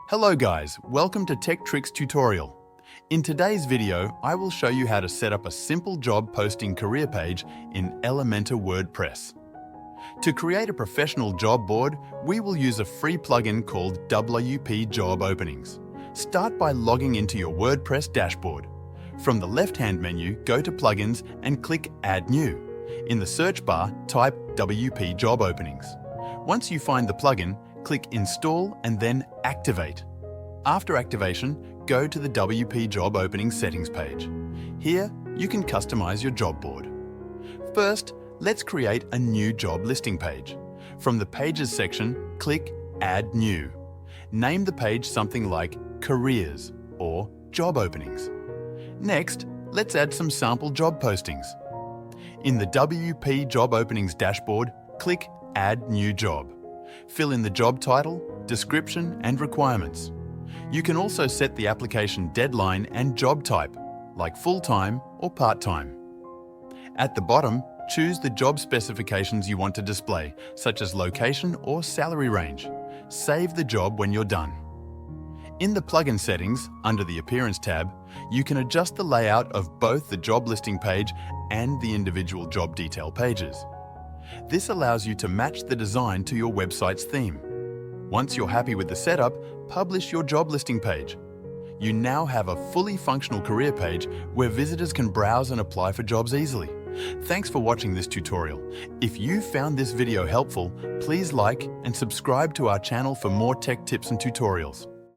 Hello guys, welcome to Tech Tricks tutorial. In today's video, I will show you how to set up a simple job posting career page in Elementor WordPress. To create a professional job board, we will use a free plugin called WP Job Openings. Start by logging into your WordPress dashboard. From the left-hand menu, go to Plugins and click Add New. In the search bar, type WP Job Openings. Once you find the plugin, click Install and then Activate. After activation, go to the WP Job Openings settings page. Here, you can customize your job board. First, let's create a new job listing page. From the Pages section, click Add New. Name the page something like Careers or Job Openings. Next, let's add some sample job postings. In the WP Job Openings dashboard, click Add New Job. Fill in the job title, description, and requirements. You can also set the application deadline and job type, like full-time or part-time. At the bottom, choose the job specifications you want to display, such as location or salary range. Save the job when you're done. In the plugin settings, under the Appearance tab, you can adjust the layout of both the job listing page and the individual job detail pages. This allows you to match the design to your website's theme. Once you're happy with the setup, publish your job listing page. You now have a fully functional career page where visitors can browse and apply for jobs easily. Thanks for watching this tutorial. If you found this video helpful, please like and subscribe to our channel for more tech tips and tutorials.